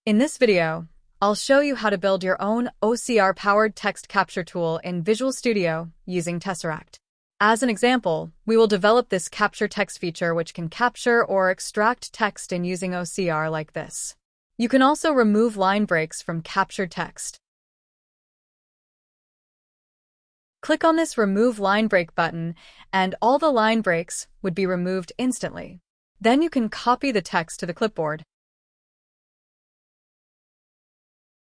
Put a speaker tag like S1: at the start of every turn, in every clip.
S1: In this video, I'll show you how to build your own OCR-powered text capture tool in Visual Studio using Tesseract. As an example, we will develop this capture text feature which can capture or extract text in using OCR like this. You can also remove line breaks from captured text. Click on this Remove Line Break button, and all the line breaks would be removed instantly. Then you can copy the text to the clipboard.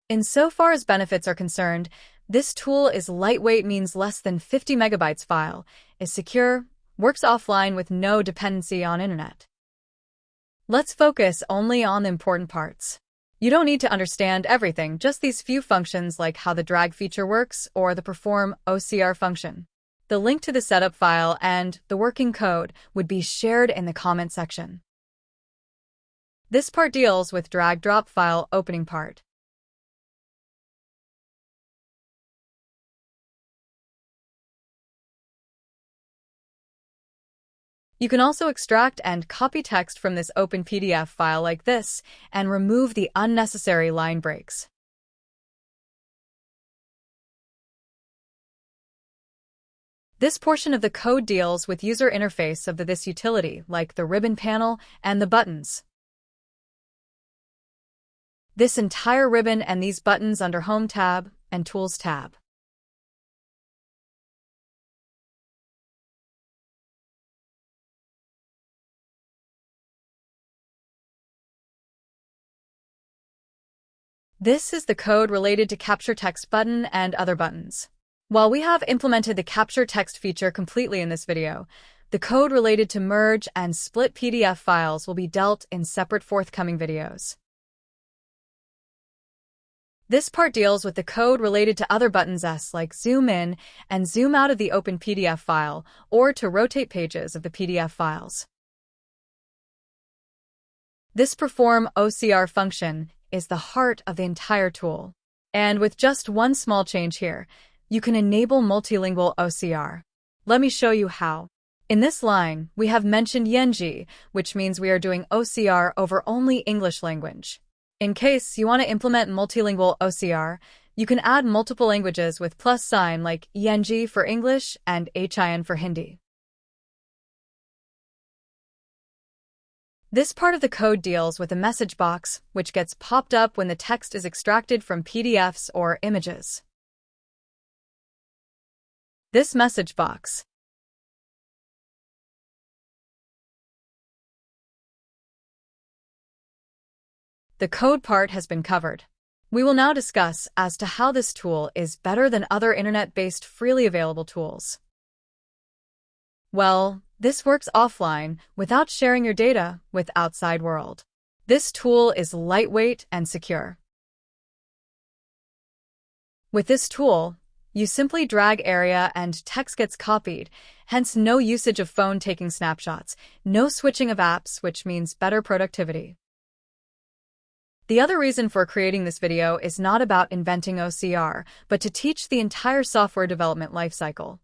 S1: Insofar as benefits are concerned, this tool is lightweight, means less than 50 megabytes file, is secure, works offline with no dependency on internet. Let's focus only on the important parts. You don't need to understand everything, just these few functions like how the drag feature works or the perform OCR function. The link to the setup file and the working code would be shared in the comment section. This part deals with drag-drop file opening part. You can also extract and copy text from this open PDF file like this and remove the unnecessary line breaks. This portion of the code deals with user interface of this utility, like the ribbon panel and the buttons. This entire ribbon and these buttons under Home tab and Tools tab. This is the code related to Capture Text button and other buttons. While we have implemented the Capture Text feature completely in this video, the code related to merge and split PDF files will be dealt in separate forthcoming videos. This part deals with the code related to other buttons like zoom in and zoom out of the open PDF file or to rotate pages of the PDF files. This perform OCR function is the heart of the entire tool. And with just one small change here, you can enable multilingual OCR. Let me show you how. In this line, we have mentioned Yenji, which means we are doing OCR over only English language. In case you want to implement multilingual OCR, you can add multiple languages with plus sign like Yenji for English and HIN for Hindi. This part of the code deals with a message box, which gets popped up when the text is extracted from PDFs or images. This message box the code part has been covered. We will now discuss as to how this tool is better than other internet-based freely available tools. Well, this works offline without sharing your data with outside world. This tool is lightweight and secure. With this tool, you simply drag area and text gets copied, hence no usage of phone taking snapshots, no switching of apps, which means better productivity. The other reason for creating this video is not about inventing OCR, but to teach the entire software development lifecycle.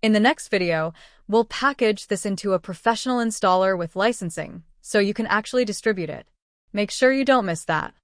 S1: In the next video, we'll package this into a professional installer with licensing, so you can actually distribute it. Make sure you don't miss that.